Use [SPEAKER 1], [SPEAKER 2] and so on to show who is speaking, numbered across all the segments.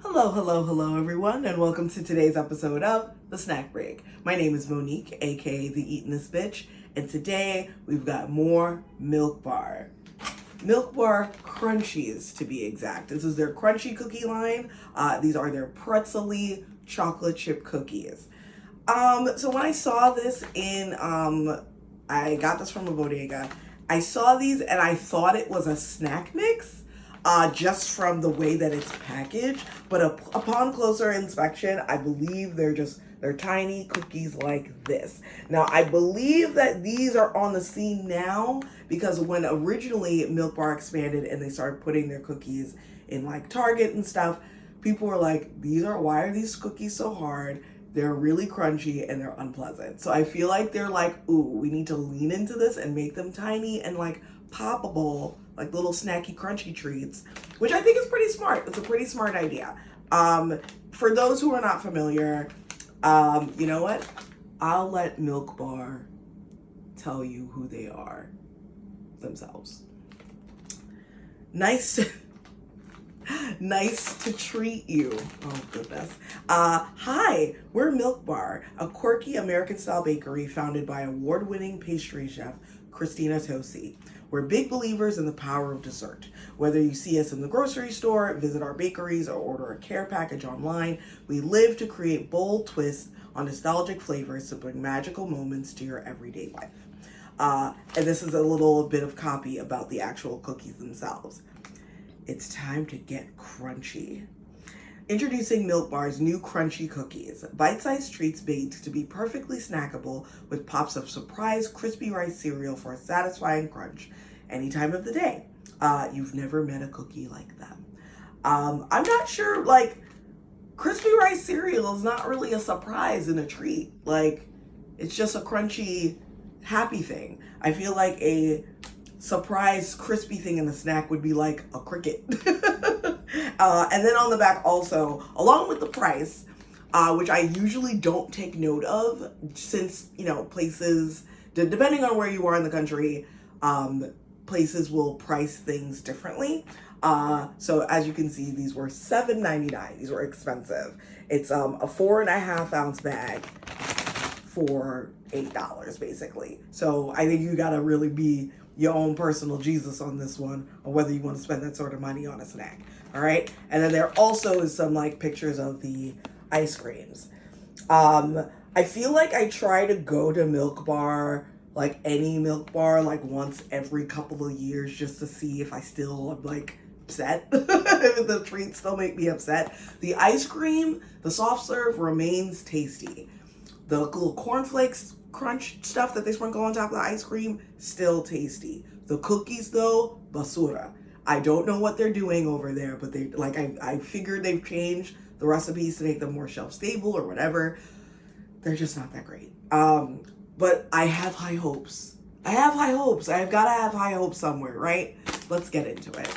[SPEAKER 1] Hello, everyone, and welcome to today's episode of The Snack Break. My name is Monique, aka theeatinistbitch, and today we've got more milkbar. Milkbar Crunchies, to be exact. This is their crunchy cookie line. These are their Pretzel-y Chocolate Chip Cookies. So when I saw this I got this from a bodega. I saw these and I thought it was a snack mix. Just from the way that it's packaged, but upon closer inspection, I believe they're tiny cookies like this. Now, I believe that these are on the scene now because when originally Milk Bar expanded and they started putting their cookies in like Target and stuff, people were like, why are these cookies so hard? They're really crunchy and they're unpleasant. So I feel like they're like, ooh, we need to lean into this and make them tiny and like poppable, like little snacky crunchy treats, which I think is pretty smart. It's a pretty smart idea. For those who are not familiar, you know what? I'll let Milk Bar tell you who they are themselves. Nice to treat you. Oh, goodness. Hi, we're Milk Bar, a quirky American-style bakery founded by award-winning pastry chef Christinatosi. We're big believers in the power of dessert. Whether you see us in the grocery store, visit our bakeries, or order a care package online, we live to create bold twists on nostalgic flavors to bring magical moments to your everyday life. And this is a little bit of copy about the actual cookies themselves. It's time to get crunchy. Introducing Milk Bar's new crunchy cookies, bite-sized treats baked to be perfectly snackable with pops of surprise crispy rice cereal for a satisfying crunch any time of the day. You've never met a cookie like them. I'm not sure, like, crispy rice cereal is not really a surprise and a treat. Like, it's just a crunchy, happy thing. I feel like a surprise crispy thing in the snack would be like a cricket. And then on the back also, along with the price, which I usually don't take note of since, places, depending on where you are in the country, places will price things differently. So as you can see, these were $7.99. These were expensive. It's a 4.5 ounce bag for $8 basically. So I think you gotta really be your own personal Jesus on this one, or whether you want to spend that sort of money on a snack. All right. And then there also is some like pictures of the ice creams. I feel like I try to go to Milk Bar, like any Milk Bar, like once every couple of years just to see if I still am like upset, if the treats still make me upset. The ice cream, the soft serve remains tasty. The little cornflakes crunch stuff that they sprinkle on top of the ice cream, still tasty. The cookies though, basura. I don't know what they're doing over there, but they I figured they've changed the recipes to make them more shelf stable or whatever. They're just not that great. But I have high hopes. I've got to have high hopes somewhere, right? Let's get into it.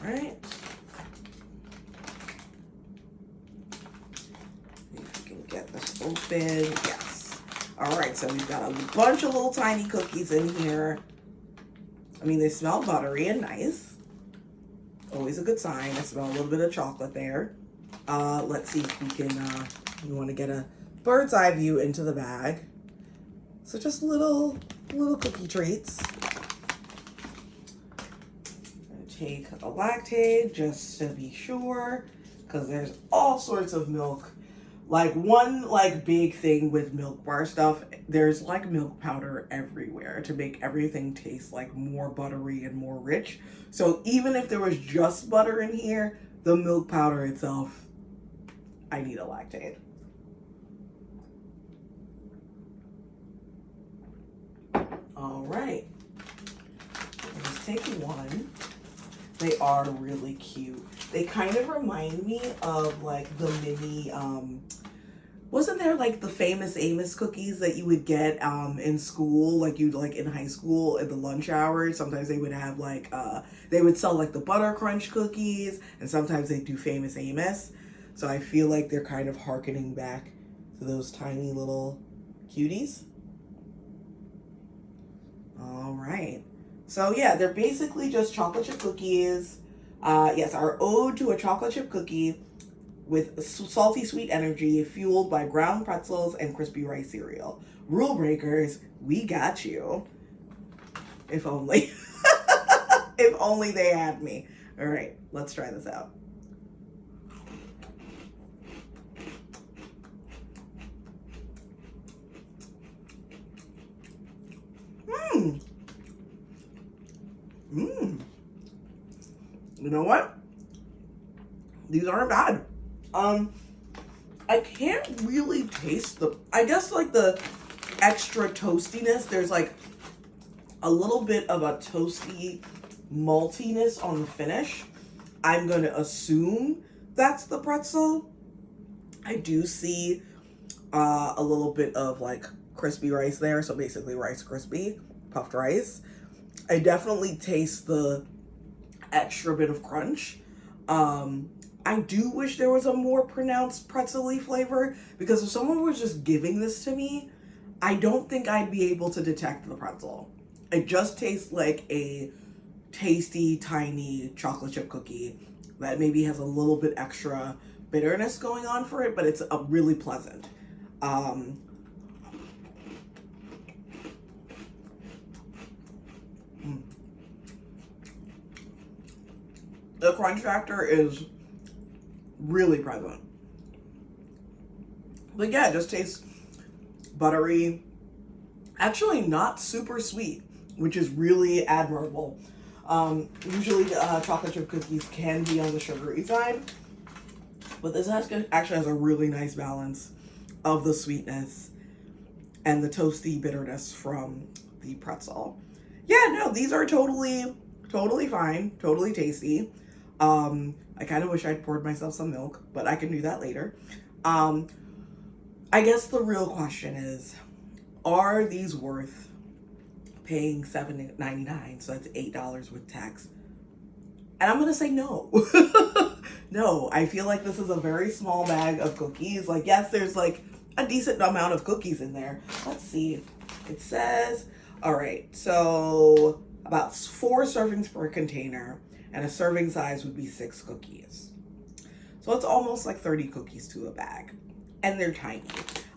[SPEAKER 1] All right. Get this open. Yes. All right, so we've got a bunch of little tiny cookies in here. I mean, they smell buttery and nice. Always a good sign. I smell a little bit of chocolate there. Let's see if we can, we want to get a bird's eye view into the bag. So just little cookie treats. I'm gonna take a Lactaid just to be sure, because there's all sorts of milk. Like one big thing with Milk Bar stuff, there's like milk powder everywhere to make everything taste like more buttery and more rich. So even if there was just butter in here, the milk powder itself, I need a Lactaid. All right, let's take one. They are really cute. They kind of remind me of like the mini, wasn't there like the famous Amos cookies that you would get in school, like you'd like in high school at the lunch hour? Sometimes they would have like, they would sell like the butter crunch cookies, and sometimes they do famous Amos. So I feel like they're kind of hearkening back to those tiny little cuties. All right. So yeah, they're basically just chocolate chip cookies. Yes, our ode to a chocolate chip cookie with salty sweet energy fueled by ground pretzels and crispy rice cereal. Rule breakers, we got you. If only. If only they had me. All right, let's try this out. Mmm. Mmm. You know what? These aren't bad. I can't really taste I guess like the extra toastiness. There's like a little bit of a toasty maltiness on the finish. I'm going to assume that's the pretzel. I do see a little bit of like crispy rice there. So basically Rice Krispie, puffed rice. I definitely taste the extra bit of crunch. I do wish there was a more pronounced pretzel-y flavor, because if someone was just giving this to me, I don't think I'd be able to detect the pretzel. It just tastes like a tasty, tiny chocolate chip cookie that maybe has a little bit extra bitterness going on for it, but it's a really pleasant. The crunch factor is really present. But yeah, it just tastes buttery. Actually not super sweet, which is really admirable. Usually chocolate chip cookies can be on the sugary side, but this actually has a really nice balance of the sweetness and the toasty bitterness from the pretzel. Yeah, no, these are totally fine, totally tasty. I kind of wish I'd poured myself some milk, but I can do that later. I guess the real question is, are these worth paying $7.99? So that's $8 with tax. And I'm gonna say no. No, I feel like this is a very small bag of cookies. Like, yes, there's like a decent amount of cookies in there. Let's see. It says, all right, so about 4 servings per container, and a serving size would be 6 cookies. So it's almost like 30 cookies to a bag, and they're tiny.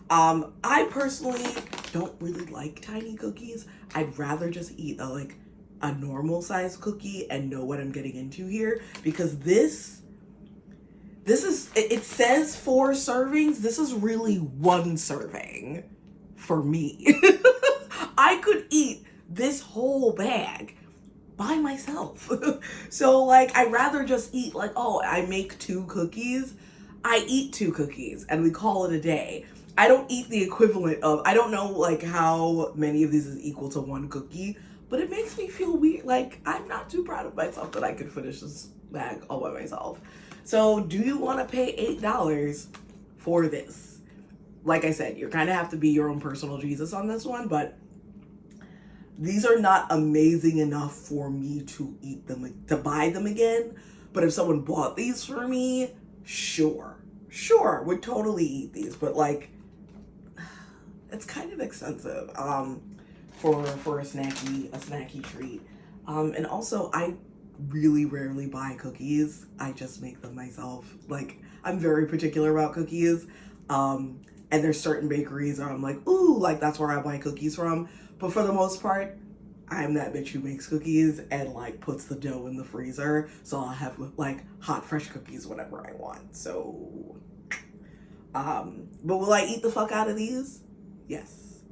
[SPEAKER 1] I personally don't really like tiny cookies. I'd rather just eat a normal size cookie and know what I'm getting into here, because this is, it says 4 servings. This is really 1 serving for me. I could eat this whole bag by myself. So like, I'd rather just eat like, oh, I make 2 cookies. I eat 2 cookies and we call it a day. I don't eat the equivalent of, I don't know like how many of these is equal to 1 cookie, but it makes me feel weird. Like, I'm not too proud of myself that I could finish this bag all by myself. So do you want to pay $8 for this? Like I said, you kind of have to be your own personal Jesus on this one, but these are not amazing enough for me to eat them, to buy them again. But if someone bought these for me, sure, would totally eat these. But like, it's kind of expensive for a snacky treat. And also, I really rarely buy cookies. I just make them myself. Like, I'm very particular about cookies. And there's certain bakeries where I'm like, ooh, like that's where I buy cookies from. But for the most part, I'm that bitch who makes cookies and like puts the dough in the freezer. So I'll have like hot, fresh cookies whenever I want. So, but will I eat the fuck out of these? Yes.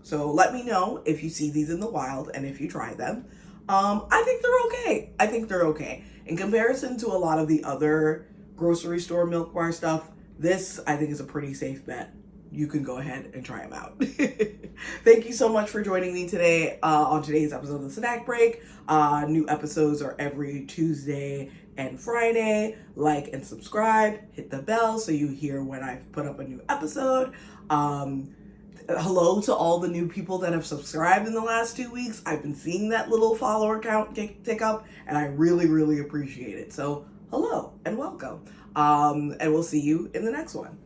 [SPEAKER 1] So let me know if you see these in the wild and if you try them. I think they're okay. In comparison to a lot of the other grocery store milk bar stuff, this I think is a pretty safe bet. You can go ahead and try them out. Thank you so much for joining me today on today's episode of The Snack Break. New episodes are every Tuesday and Friday. Like and subscribe, hit the bell so you hear when I've put up a new episode. Hello to all the new people that have subscribed in the last 2 weeks. I've been seeing that little follower count tick up, and I really, really appreciate it. So hello and welcome. And we'll see you in the next one.